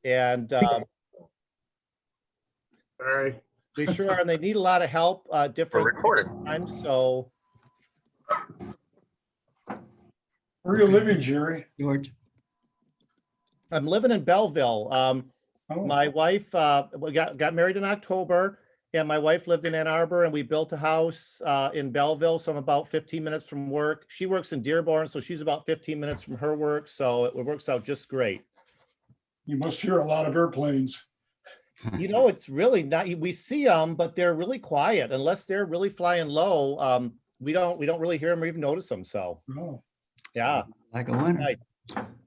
And Sorry. they sure are, and they need a lot of help, different times. So Where are you living, Jerry? George. I'm living in Belleville. Oh, My wife, we got married in October, and my wife lived in Ann Arbor, and we built a house in Belleville. So I'm about 15 minutes from work. She works in Dearborn, so she's about 15 minutes from her work. So it works out just great. you must hear a lot of airplanes. You know, it's really not, we see them, but they're really quiet. Unless they're really flying low, we don't really hear them or even notice them. So Oh, yeah. Like a winner. Right.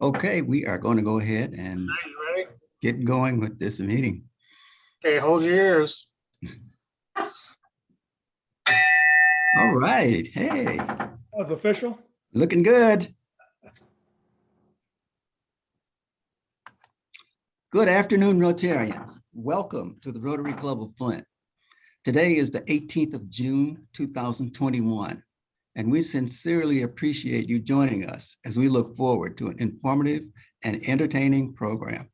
Okay, we are going to go ahead and You ready? get going with this meeting. Okay, hold your ears. All right. Hey, that was official. looking good. Good afternoon, Rotarians. Welcome to the Rotary Club of Flint. Today is the 18th of June, 2021, and we sincerely appreciate you joining us as we look forward to an informative and entertaining program.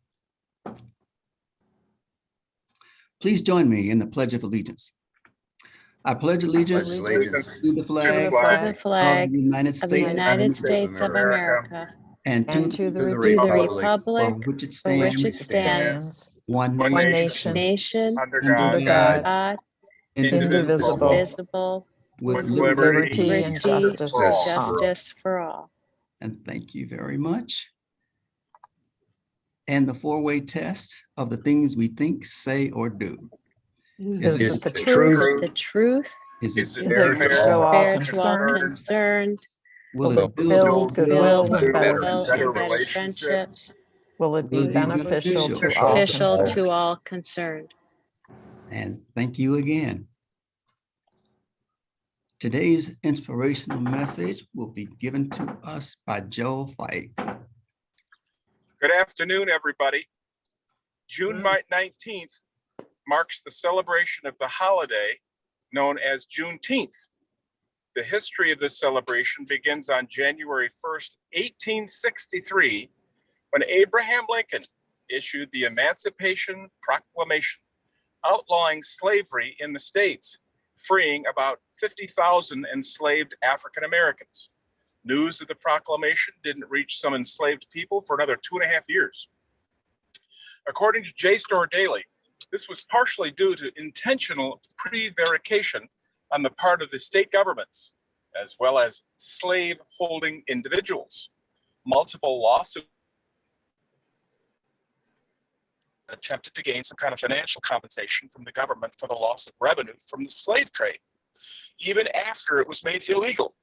Please join me in the Pledge of Allegiance. I pledge allegiance to the flag of the United States of America and to the republic for which it for which it stands, stands, one one nation, nation, Under under God, God, indivisible, indivisible, with liberty and and justice for all. justice for all. And thank you very much. And the four-way test of the things we think, say, or do. Is it it the truth? The truth? Is Is it it fair fair to all? Fair to all concerned? Will it Build goodwill and and better better relationships? friendships? Will it Will be it beneficial to all Beneficial concerned? to all concerned? And thank you again. Today's inspirational message will be given to us by Joe Fife. Good afternoon, everybody. June 19th marks the celebration of the holiday known as Juneteenth. The history of this celebration begins on January 1st, 1863, when Abraham Lincoln issued the Emancipation Proclamation, outlawing slavery in the states, freeing about 50,000 enslaved African Americans. News of the proclamation didn't reach some enslaved people for another 2.5 years. According to JSTOR Daily, this was partially due to intentional prevarication on the part of the state governments, as well as slave-holding individuals. Multiple lawsuits attempted to gain some kind of financial compensation from the government for the loss of revenue from the slave trade, even after it was made illegal.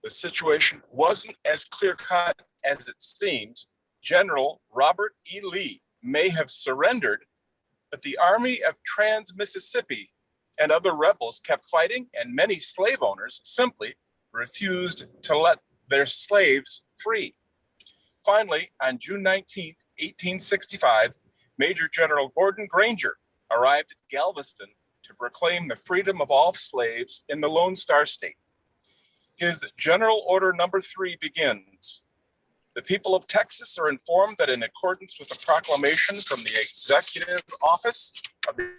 The situation wasn't as clear-cut as it seems. General Robert E. Lee may have surrendered, but the Army of Trans-Mississippi and other rebels kept fighting, and many slave owners simply refused to let their slaves free. Finally, on June 19th, 1865, Major General Gordon Granger arrived at Galveston to proclaim the freedom of all slaves in the Lone Star State. His General Order Number 3 begins. The people of Texas are informed that in accordance with the proclamation from the Executive Office of the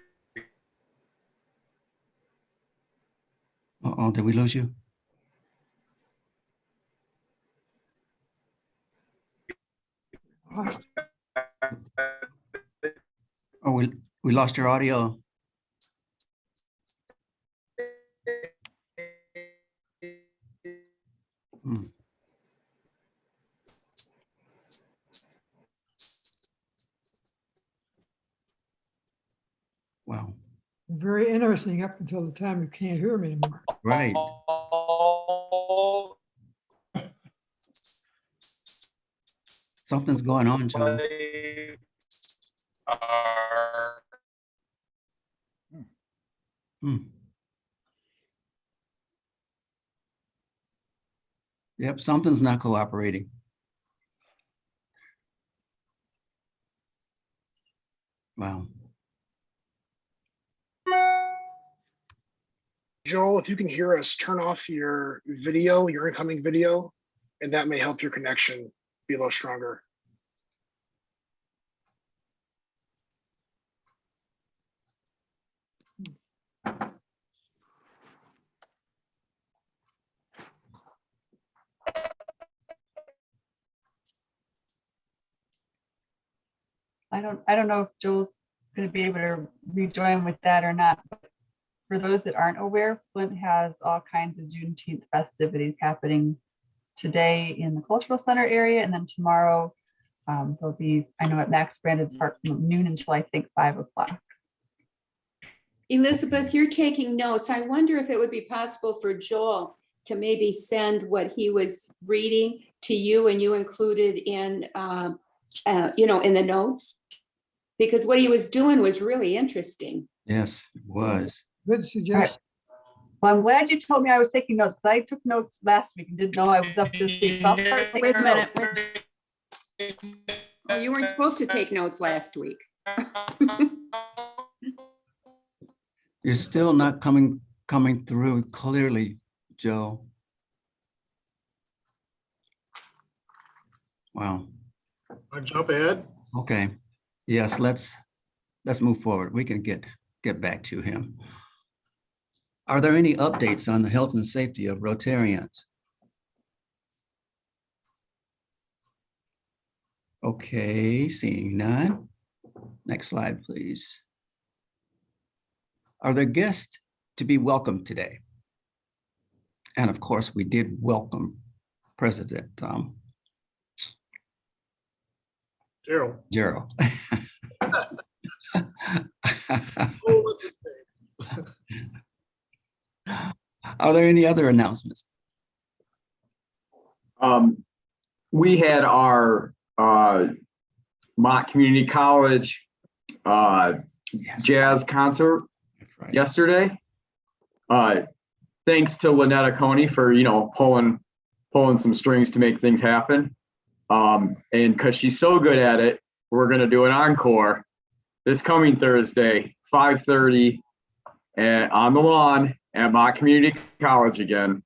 Uh-oh, did we lose you? Oh, we lost your audio. Hmm. Wow. Very interesting up until the time you can't hear me anymore. Right. Something's going on, Joe. Hmm. Yep, something's not cooperating. Wow. Joel, if you can hear us, turn off your video, your incoming video, and that may help your connection be a little stronger. I don't know if Joel's going to be able to rejoin with that or not. But for those that aren't aware, Flint has all kinds of Juneteenth festivities happening today in the cultural center area, and then tomorrow there'll be, I know, at Max Brandon Park from noon until I think 5 o'clock. Elizabeth, you're taking notes. I wonder if it would be possible for Joel to maybe send what he was reading to you and you included in, in the notes, because what he was doing was really interesting. Yes, it was. Good suggestion. Well, I'm glad you told me I was taking notes. I took notes last week and didn't know I was up this week. So I'll start taking Wait a minute. notes. Oh, you weren't supposed to take notes last week. You're still not coming through clearly, Joe. Wow. I'll jump ahead. Okay. Yes, let's move forward. We can get back to him. Are there any updates on the health and safety of Rotarians? Okay, seeing none. Next slide, please. Are there guests to be welcomed today? And of course, we did welcome President Gerald. Gerald. Oh, what's his name? Are there any other announcements? We had our Mott Community College Yes, jazz concert that's right. yesterday. Thanks to Lynetta Coney for pulling some strings to make things happen. And because she's so good at it, we're gonna do an encore this coming Thursday, 5:30, on the lawn at Mott Community College again.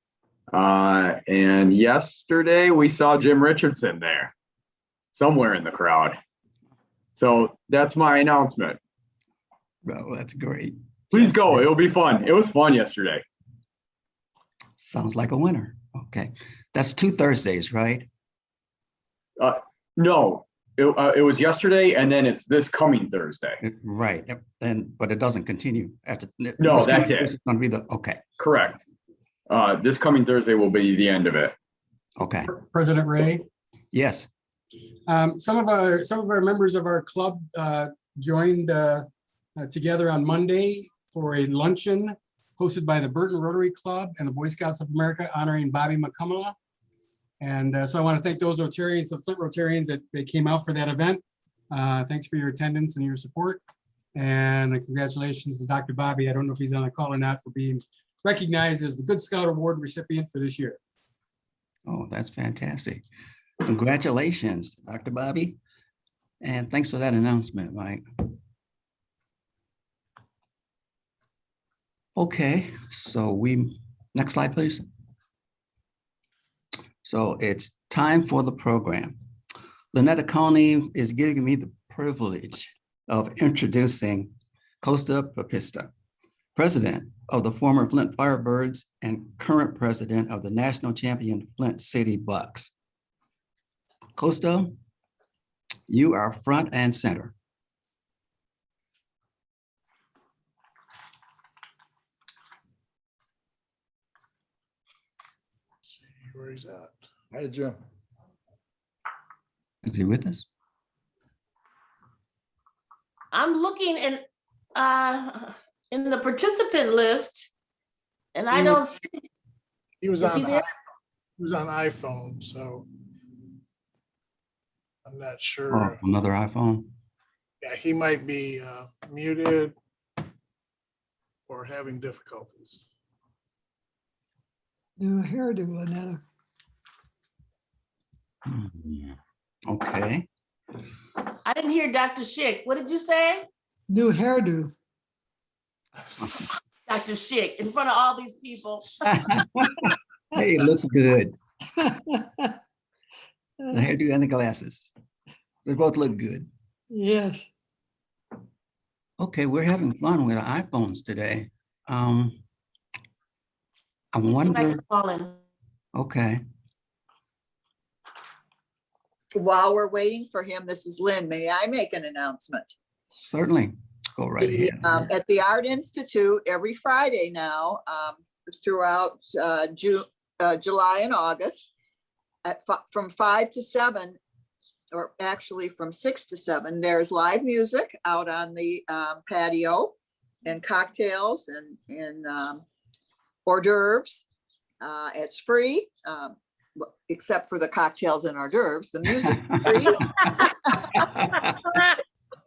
And yesterday we saw Jim Richardson there, somewhere in the crowd. So that's my announcement. Well, that's great. Please Yes, go. It'll be fun. It was fun yesterday. sounds like a winner. Okay, that's 2 Thursdays, right? No, it was yesterday, and then it's this coming Thursday. Right. Yep. But it doesn't continue after. No, this that's coming it. Thursday's Gonna be the okay. Correct. This coming Thursday will be the end of it. Okay. President Ray, Yes. some of our members of our club joined together on Monday for a luncheon hosted by the Burton Rotary Club and the Boy Scouts of America honoring Bobby McCumilla. And so I want to thank those Rotarians, the Flint Rotarians that came out for that event. Thanks for your attendance and your support. And congratulations to Dr. Bobby. I don't know if he's on the call or not, for being recognized as the Good Scout Award recipient for this year. Oh, that's fantastic. Congratulations, Dr. Bobby. And thanks for that announcement, Mike. Okay, so next slide, please. So it's time for the program. Lynetta Coney is giving me the privilege of introducing Costa Papista, president of the former Flint Firebirds and current president of the national champion Flint City Bucks. Costa, you are front and center. Let's see where he's at. Hi, Jim. Is he with us? I'm looking in the participant list, and I don't see. He was Is he on there? he was on iPhone, so I'm not Oh, sure. another iPhone. Yeah, he might be muted or having difficulties. New hairdo, Lynetta. Okay. I didn't hear Dr. Schick. What did you say? New hairdo. Dr. Schick, in front of all these people. Hey, it looks good. The hairdo and the glasses. They both look good. Yes. Okay, we're having fun with iPhones today. I Let's see if I wonder, can call him. okay. while we're waiting for him, this is Lynn. May I make an announcement? Certainly. Go right ahead. At the Art Institute, every Friday now, throughout July and August, from 5 to 7, or actually from 6 to 7, there's live music out on the patio, and cocktails and hors d'oeuvres. It's free, except for the cocktails and hors d'oeuvres. The music is free.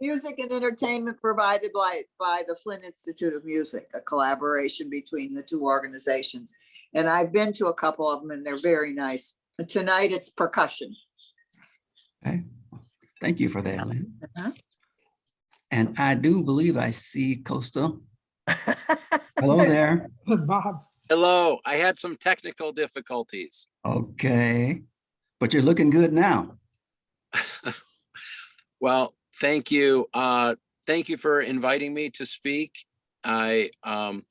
Music and entertainment provided by the Flint Institute of Music, a collaboration between the two organizations. And I've been to a couple of them and they're very nice. And tonight it's percussion. Okay. Thank you for that, Lynn. Uh-huh. And I do believe I see Costa. Hello there. Bob, Hello, I had some technical difficulties. Okay. But you're looking good now. Well, thank you. Thank you for inviting me to speak. I am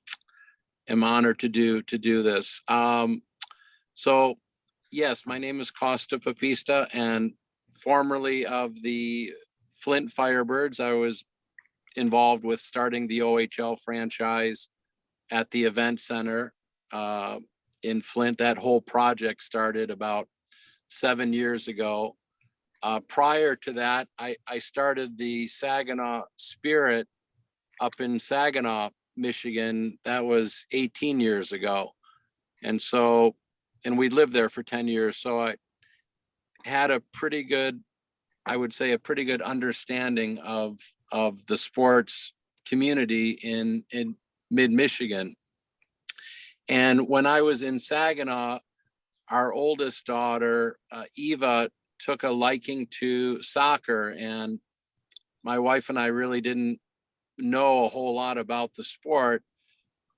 honored to do this. So yes, my name is Costa Papista, and formerly of the Flint Firebirds, I was involved with starting the OHL franchise at the event center in Flint. That whole project started about 7 years ago. Prior to that, I started the Saginaw Spirit up in Saginaw, Michigan. That was 18 years ago. And we lived there for 10 years. So I had a pretty good, I would say a pretty good understanding of the sports community in mid-Michigan. And when I was in Saginaw, our oldest daughter, Eva, took a liking to soccer, and my wife and I really didn't know a whole lot about the sport,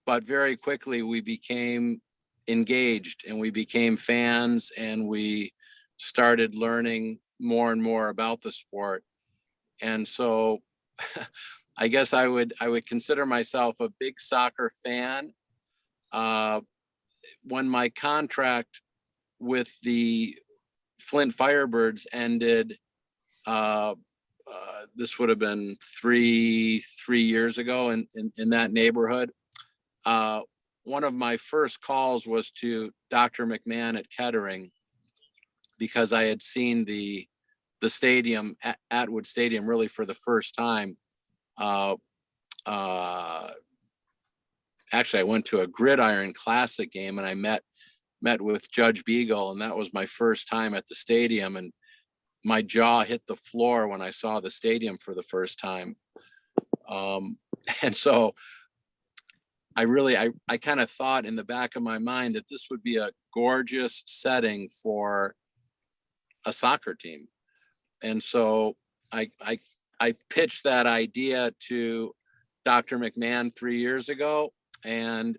but very quickly we became engaged and we became fans, and we started learning more and more about the sport. And so I guess I would consider myself a big soccer fan. When my contract with the Flint Firebirds ended, this would have been three years ago in that neighborhood. One of my first calls was to Dr. McMahon at Kettering, because I had seen the stadium, Atwood Stadium, really for the first time. Actually, I went to a Gridiron Classic game, and I met with Judge Beagle, and that was my first time at the stadium, and my jaw hit the floor when I saw the stadium for the first time. And so I kind of thought in the back of my mind that this would be a gorgeous setting for a soccer team. And so I pitched that idea to Dr. McMahon 3 years ago, and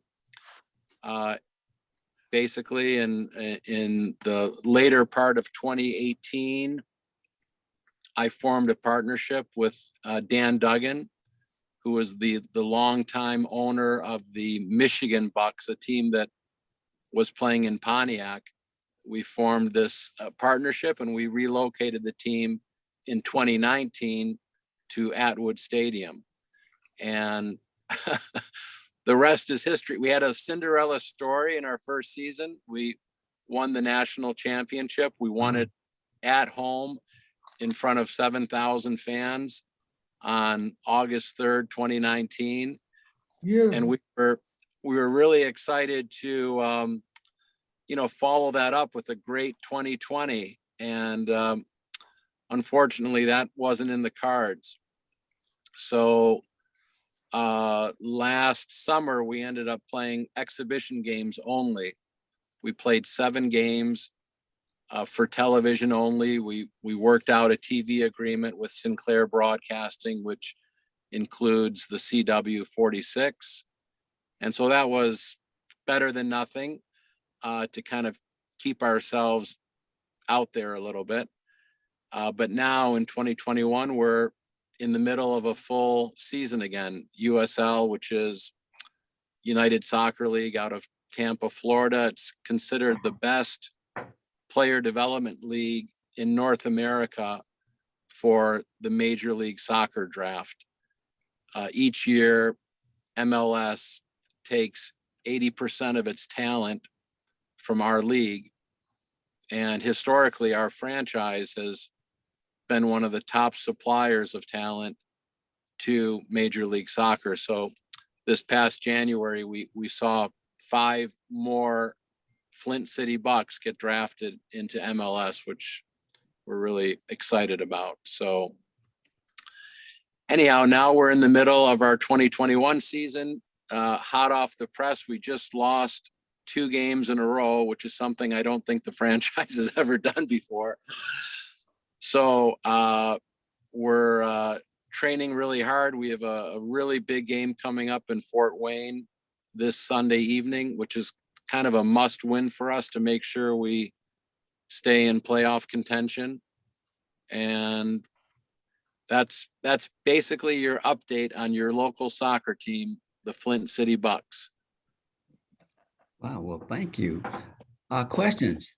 basically in the later part of 2018, I formed a partnership with Dan Duggan, who was the longtime owner of the Michigan Bucks, a team that was playing in Pontiac. We formed this partnership, and we relocated the team in 2019 to Atwood Stadium. And the rest is history. We had a Cinderella story in our first season. We won the national championship. We won it at home in front of 7,000 fans on August 3rd, 2019. you, And we were really excited to follow that up with a great 2020. And unfortunately, that wasn't in the cards. So last summer, we ended up playing exhibition games only. We played 7 games for television only. We worked out a TV agreement with Sinclair Broadcasting, which includes the CW46. And so that was better than nothing to kind of keep ourselves out there a little bit. But now in 2021, we're in the middle of a full season again. USL, which is United Soccer League out of Tampa, Florida. It's considered the best player development league in North America for the Major League Soccer draft. Each year, MLS takes 80% of its talent from our league. And historically, our franchise has been one of the top suppliers of talent to Major League Soccer. So this past January, we saw 5 more Flint City Bucks get drafted into MLS, which we're really excited about. So anyhow, now we're in the middle of our 2021 season. Hot off the press, we just lost 2 games in a row, which is something I don't think the franchise has ever done before. So we're training really hard. We have a really big game coming up in Fort Wayne this Sunday evening, which is kind of a must win for us to make sure we stay in playoff contention. And that's basically your update on your local soccer team, the Flint City Bucks. Wow, well, thank you. Questions?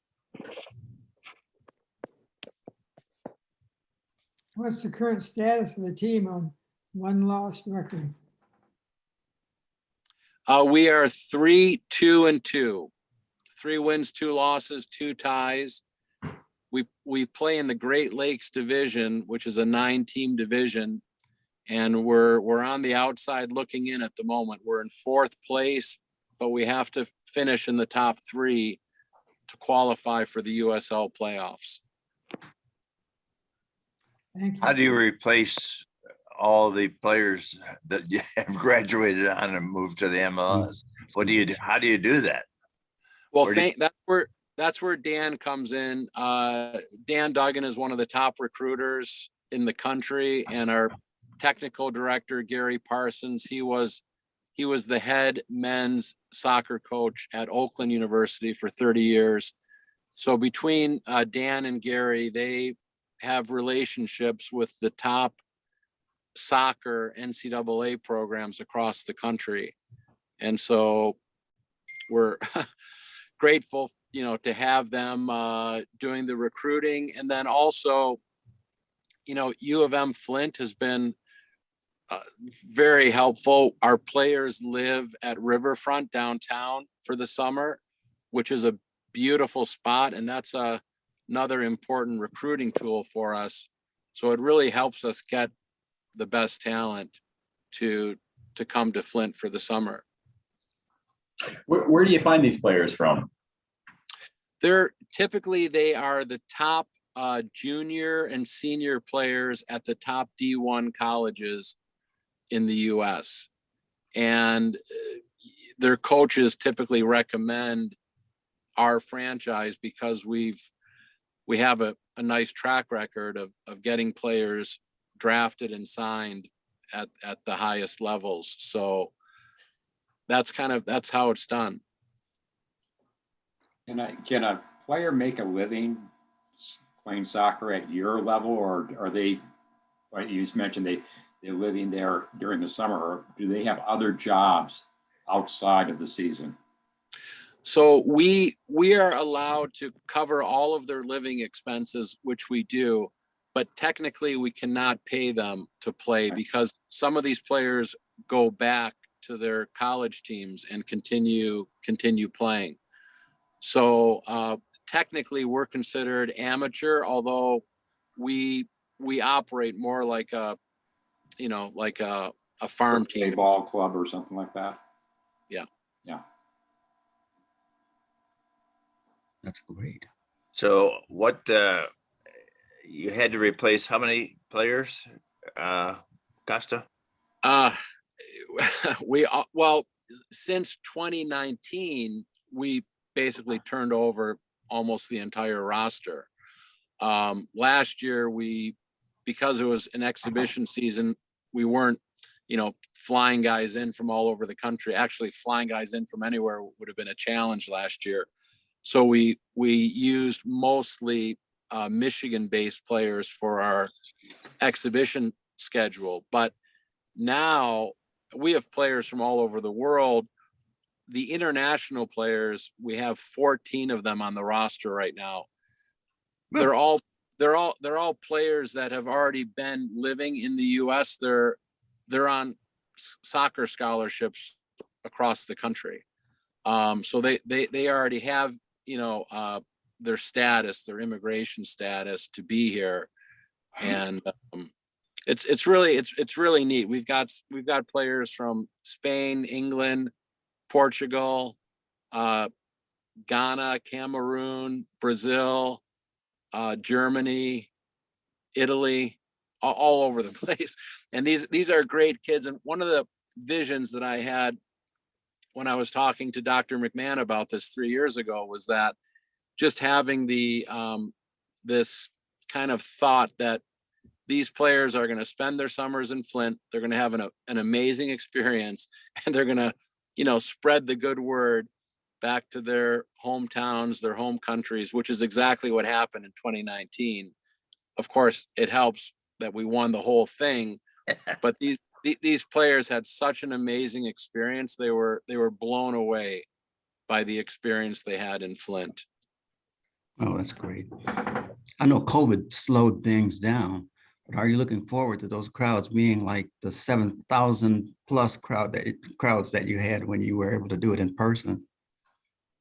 What's the current status of the team on 1-loss record? We are 3-2-2, 3 wins, 2 losses, 2 ties. We play in the Great Lakes Division, which is a 9-team division, and we're on the outside looking in at the moment. We're in 4th place, but we have to finish in the top 3 to qualify for the USL playoffs. Thank you. How do you replace all the players that you have graduated on and moved to the MLS? What do you do? How do you do that? Well, that's where Dan comes in. Dan Duggan is one of the top recruiters in the country, and our technical director, Gary Parsons, he was the head men's soccer coach at Oakland University for 30 years. So between Dan and Gary, they have relationships with the top soccer NCAA programs across the country. And so we're grateful, to have them doing the recruiting. And then also, U of M Flint has been very helpful. Our players live at Riverfront downtown for the summer, which is a beautiful spot. And that's another important recruiting tool for us. So it really helps us get the best talent to come to Flint for the summer. Where do you find these players from? They are the top junior and senior players at the top D1 colleges in the US. And their coaches typically recommend our franchise because we have a nice track record of getting players drafted and signed at the highest levels. So that's how it's done. Can a player make a living playing soccer at your level, or are they, like you mentioned, they're living there during the summer, or do they have other jobs outside of the season? So we are allowed to cover all of their living expenses, which we do, but technically we cannot pay them to play because some of these players go back to their college teams and continue playing. So technically we're considered amateur, although we operate more like a farm team. Ball club or something like that. Yeah. Yeah. That's great. So what, you had to replace how many players, Costa? Well, since 2019, we basically turned over almost the entire roster. Last year, because it was an exhibition season, we weren't, flying guys in from all over the country. Actually, flying guys in from anywhere would have been a challenge last year. So we used mostly Michigan-based players for our exhibition schedule. But now we have players from all over the world. The international players, we have 14 of them on the roster right now. They're all they're all players that have already been living in the US. They're on soccer scholarships across the country. So they already have, their status, their immigration status to be here. And it's really neat. We've got players from Spain, England, Portugal, Ghana, Cameroon, Brazil, Germany, Italy, all over the place. And these are great kids. And one of the visions that I had when I was talking to Dr. McMahon about this 3 years ago was that just having this kind of thought that these players are going to spend their summers in Flint. They're going to have an amazing experience, and they're going to, spread the good word back to their hometowns, their home countries, which is exactly what happened in 2019. Of course, it helps that we won the whole thing, but these players had such an amazing experience. They were blown away by the experience they had in Flint. Oh, that's great. I know COVID slowed things down, but are you looking forward to those crowds being like the 7,000 plus crowds that you had when you were able to do it in person?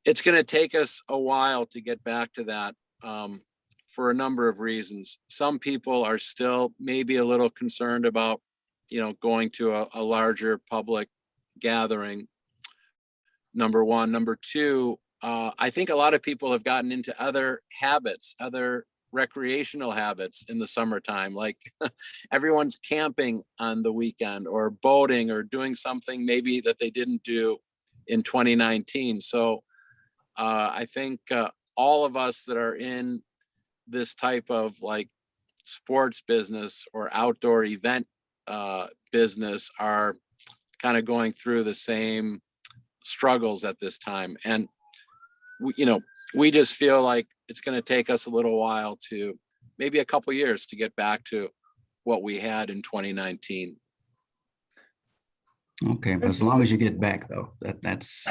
It's going to take us a while to get back to that for a number of reasons. Some people are still maybe a little concerned about, going to a larger public gathering. Number one. Number two, I think a lot of people have gotten into other habits, other recreational habits in the summertime, like everyone's camping on the weekend or boating or doing something maybe that they didn't do in 2019. So I think all of us that are in this type of like sports business or outdoor event business are kind of going through the same struggles at this time. And we just feel like it's going to take us a little while, to maybe a couple years, to get back to what we had in 2019. Okay, but as long as you get back, though, that's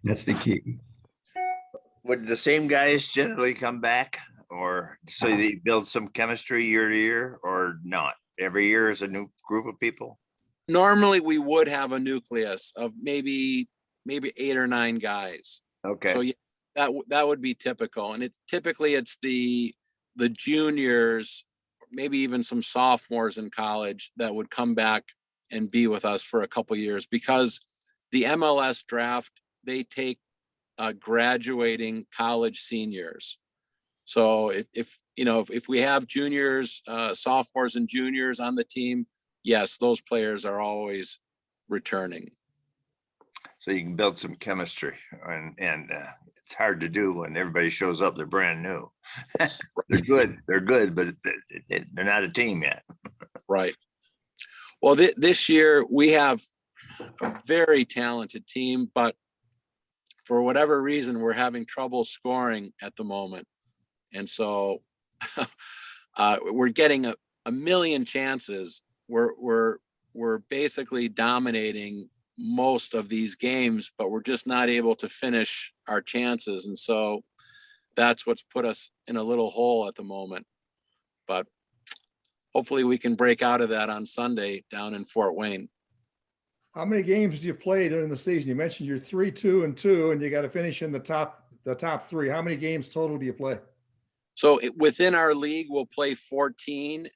the key. Would the same guys generally come back, or so they build some chemistry year to year, or not? Every year is a new group of people? Normally we would have a nucleus of maybe 8 or 9 guys. Okay. So yeah, that would be typical. And typically it's the juniors, maybe even some sophomores in college, that would come back and be with us for a couple years, because the MLS draft, they take graduating college seniors. So if we have juniors, sophomores and juniors on the team, yes, those players are always returning. So you can build some chemistry, and it's hard to do when everybody shows up, they're brand new. They're good, but they're not a team yet. Right. Well, this year we have a very talented team, but for whatever reason, we're having trouble scoring at the moment. And so we're getting a million chances. We're basically dominating most of these games, but we're just not able to finish our chances. And so that's what's put us in a little hole at the moment. But hopefully we can break out of that on Sunday down in Fort Wayne. How many games do you play during the season? You mentioned you're 3-2-2, and you got to finish in the top 3. How many games total do you play? So within our league, we'll play 14,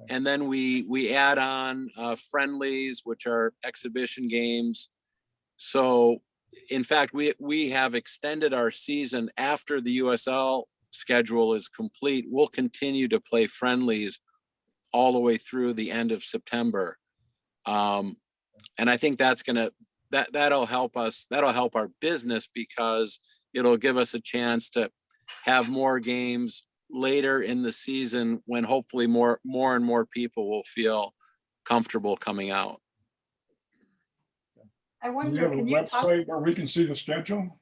and then we add on friendlies, which are exhibition games. So in fact, we have extended our season after the USL schedule is complete. We'll continue to play friendlies all the way through the end of September. And I think that'll help us. That'll help our business, because it'll give us a chance to have more games later in the season, when hopefully more and more people will feel comfortable coming out. I Do you wonder, have a can you talk? website where we can see the schedule?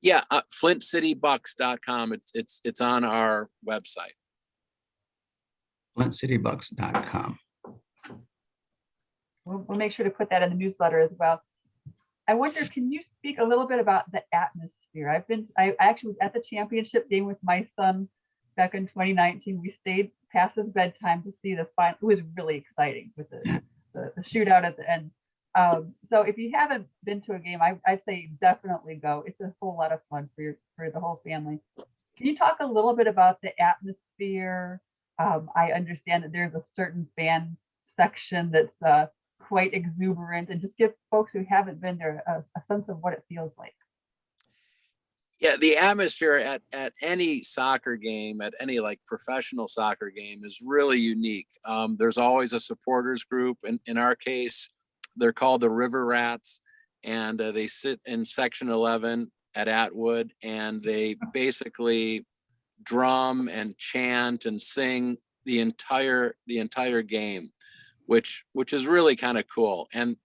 Yeah, flintcitybucks.com. It's on our website. flintcitybucks.com. We'll make sure to put that in the newsletter as well. I wonder, can you speak a little bit about the atmosphere? I actually was at the championship game with my son back in 2019. We stayed past his bedtime to see the final. It was really exciting with the shootout at the end. So if you haven't been to a game, I say definitely go. It's a whole lot of fun for the whole family. Can you talk a little bit about the atmosphere? I understand that there's a certain fan section that's quite exuberant, and just give folks who haven't been there a sense of what it feels like. Yeah, the atmosphere at any soccer game, at any like professional soccer game is really unique. There's always a supporters group. In our case, they're called the River Rats, and they sit in section 11 at Atwood, and they basically drum and chant and sing the entire game, which is really kind of cool. And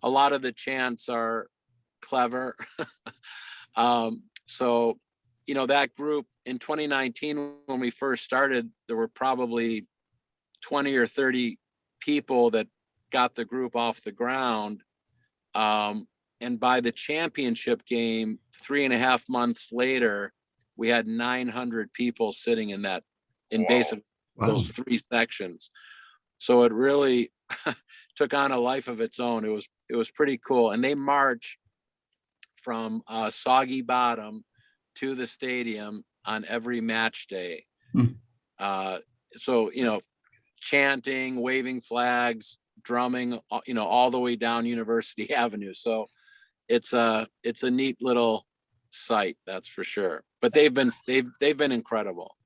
a lot of the chants are clever. So, you know, that group in 2019, when we first started, there were probably 20 or 30 people that got the group off the ground. And by the championship game, 3.5 months later, we had 900 people sitting in basically those 3 sections. So it really took on a life of its own. It was pretty cool. And they march from Soggy Bottom to the stadium on every match day. So, you know, chanting, waving flags, drumming, you know, all the way down University Avenue. So it's a neat little site, that's for sure. But they've been incredible.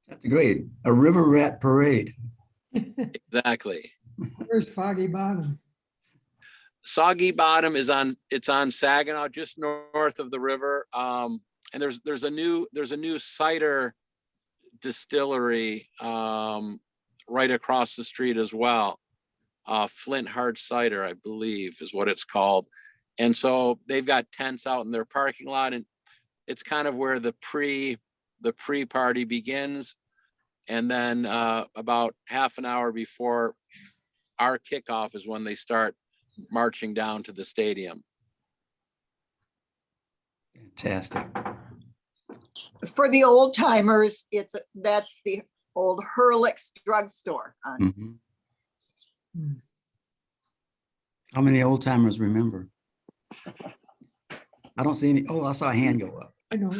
That's great. A river rat parade. Exactly. Where's Foggy Bottom? Soggy Bottom is on Saginaw, just north of the river. And there's a new cider distillery right across the street as well. Flint Hard Cider, I believe, is what it's called. And so they've got tents out in their parking lot, and it's kind of where the pre-party begins. And then about half an hour before our kickoff is when they start marching down to the stadium. Fantastic. For the old timers, that's the old Hurlick's drugstore. How many old timers remember? I don't see any. Oh, I saw a hand go up. I know.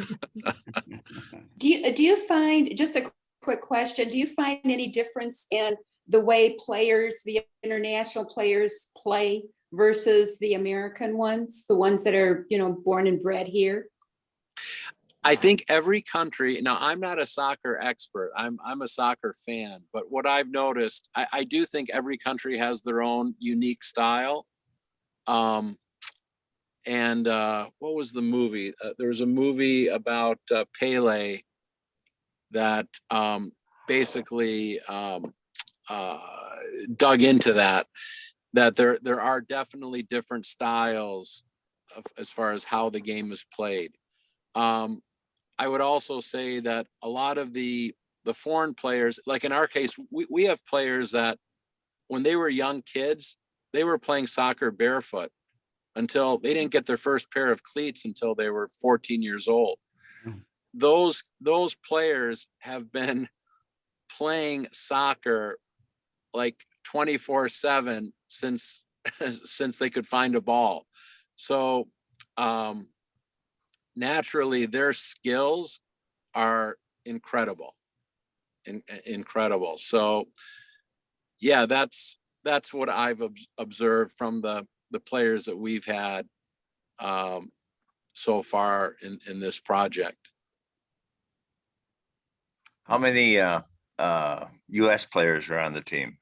Do you find, just a quick question, do you find any difference in the way the international players play versus the American ones, the ones that are, you know, born and bred here? I think every country, now I'm not a soccer expert, I'm a soccer fan, but what I've noticed, I do think every country has their own unique style. And what was the movie? There was a movie about Pele that basically dug into that there are definitely different styles as far as how the game is played. I would also say that a lot of the foreign players, like in our case, we have players that when they were young kids, they were playing soccer barefoot until they didn't get their first pair of cleats until they were 14 years old. Those players have been playing soccer like 24/7 since they could find a ball. So naturally their skills are incredible. So yeah, that's what I've observed from the players that we've had so far in this project. How many US players are on the team?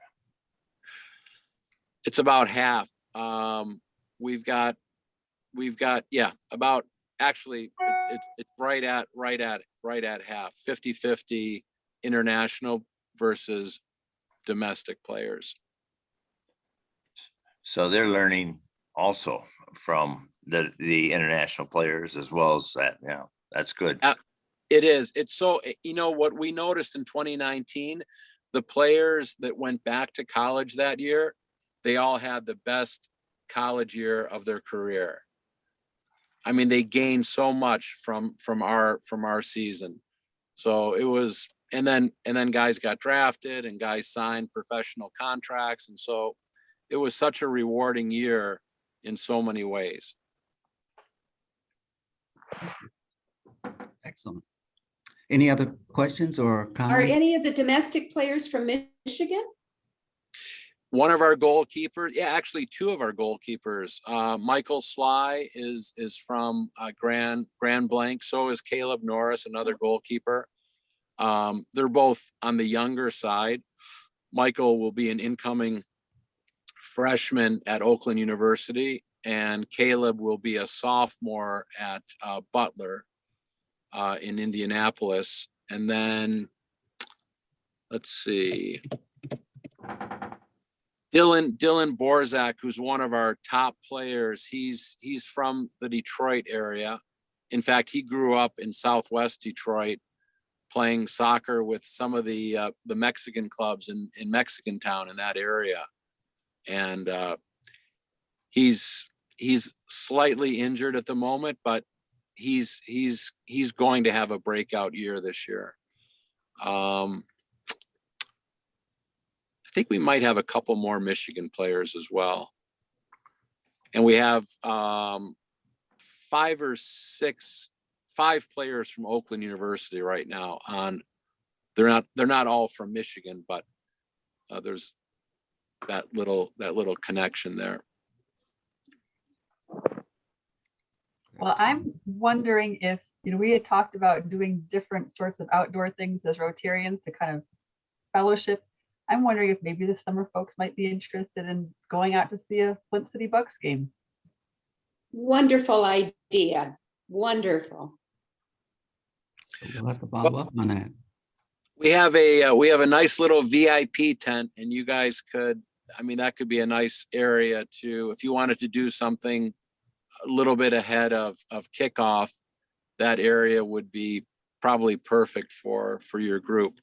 It's about half. We've got about, actually it's right at half, 50-50 international versus domestic players. So they're learning also from the international players as well as that. Yeah, that's good. It is. It's so, you know, what we noticed in 2019, the players that went back to college that year, they all had the best college year of their career. I mean, they gained so much from our season. So it was, and then guys got drafted and guys signed professional contracts. And so it was such a rewarding year in so many ways. Excellent. Any other questions or Are comments? any of the domestic players from Michigan? One of our goalkeepers, yeah, actually two of our goalkeepers, Michael Sly is from Grand Blanc. So is Caleb Norris, another goalkeeper. They're both on the younger side. Michael will be an incoming freshman at Oakland University, and Caleb will be a sophomore at Butler in Indianapolis. And then, let's see, Dylan Borzak, who's one of our top players. He's from the Detroit area. In fact, he grew up in Southwest Detroit, playing soccer with some of the Mexican clubs in Mexican Town in that area. And he's slightly injured at the moment, but he's going to have a breakout year this year. I think we might have a couple more Michigan players as well. And we have 5 players from Oakland University right now on. They're not all from Michigan, but there's that little connection there. Well, I'm wondering if, we had talked about doing different sorts of outdoor things as Rotarians to kind of fellowship. I'm wondering if maybe the summer folks might be interested in going out to see a Flint City Bucks game. Wonderful idea. Wonderful. We'll have to follow up on that. We have a nice little VIP tent, and you guys could, that could be a nice area to, if you wanted to do something a little bit ahead of kickoff, that area would be probably perfect for your group.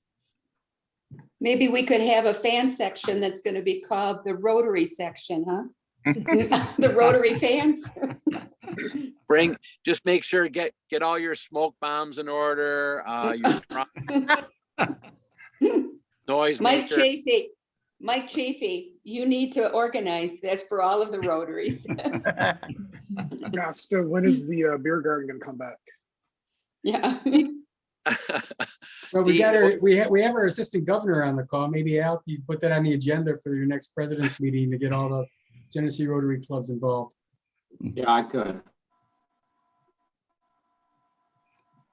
Maybe we could have a fan section that's going to be called the Rotary section, huh? The Rotary fans. Just make sure get all your smoke bombs in order. Your noise Mike maker. Chafee, you need to organize this for all of the Rotaries. Costa, when is the beer garden going to come back? Yeah. Well, we have our assistant governor on the call. Maybe Al, you put that on the agenda for your next president's meeting to get all the Genesee Rotary clubs involved. Yeah, I could.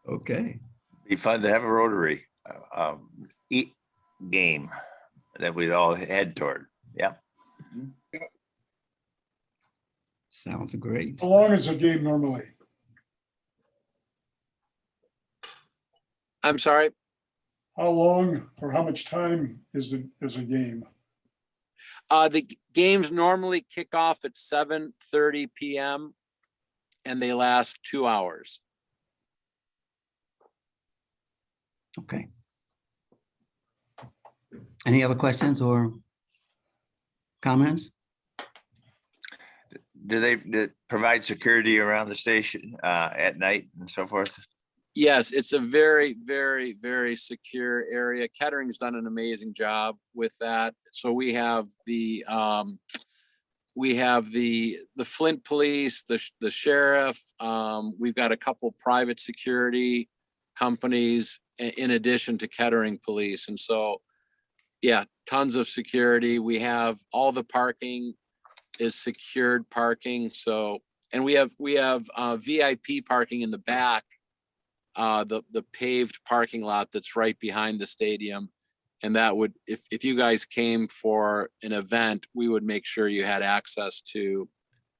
Okay. Be fun to have a Rotary game that we'd all head toward. Yeah. Sounds great. How long is a game normally? I'm sorry. How long or how much time is a game? The games normally kick off at 7:30 p.m. and they last 2 hours. Okay. Any other questions or comments? Do they provide security around the station at night and so forth? Yes, it's a very, very, very secure area. Kettering's done an amazing job with that. So we have the Flint police, the sheriff. We've got a couple private security companies in addition to Kettering police. And so, yeah, tons of security. We have all the parking is secured parking. So, and we have VIP parking in the back. The paved parking lot that's right behind the stadium. And that would, if you guys came for an event, we would make sure you had access to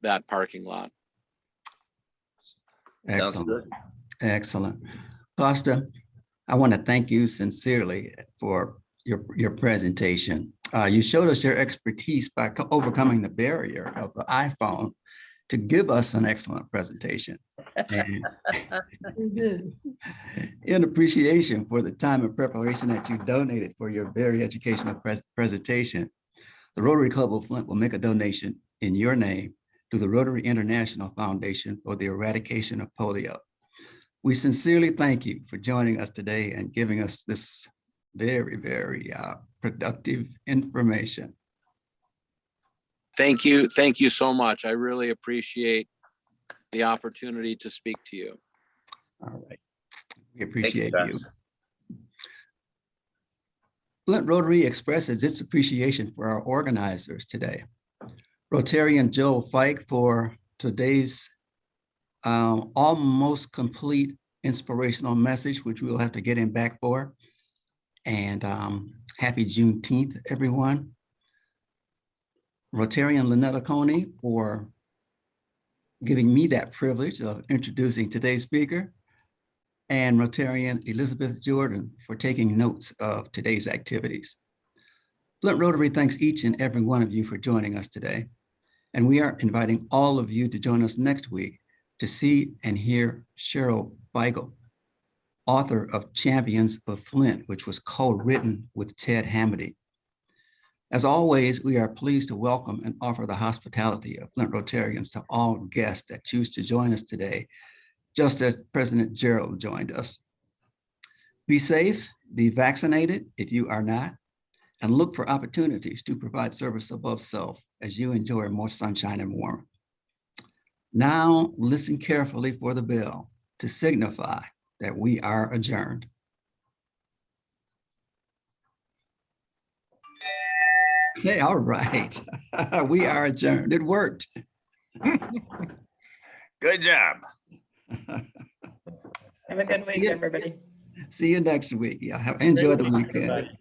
that parking lot. Excellent. Excellent. Costa, I want to thank you sincerely for your presentation. You showed us your expertise by overcoming the barrier of the iPhone to give us an excellent presentation. And in appreciation for the time and preparation that you donated for your very educational presentation, the Rotary Club of Flint will make a donation in your name to the Rotary International Foundation for the Eradication of Polio. We sincerely thank you for joining us today and giving us this very, very productive information. Thank you. Thank you so much. I really appreciate the opportunity to speak to you. All right. We appreciate Thank you. you. Flint Rotary expresses its appreciation for our organizers today. Rotarian Joe Fike for today's almost complete inspirational message, which we'll have to get him back for. And happy Juneteenth, everyone. Rotarian Lynetta Coney for giving me that privilege of introducing today's speaker, and Rotarian Elizabeth Jordan for taking notes of today's activities. Flint Rotary thanks each and every one of you for joining us today. And we are inviting all of you to join us next week to see and hear Cheryl Feigl, author of Champions of Flint, which was co-written with Ted Hamady. As always, we are pleased to welcome and offer the hospitality of Flint Rotarians to all guests that choose to join us today, just as President Gerald joined us. Be safe, be vaccinated if you are not, and look for opportunities to provide service above self as you enjoy more sunshine and warmth. Now, listen carefully for the bell to signify that we are adjourned. Okay, all right. We are adjourned. It worked. Good job. Have a good week, everybody. See you next week. Yeah, enjoy the weekend.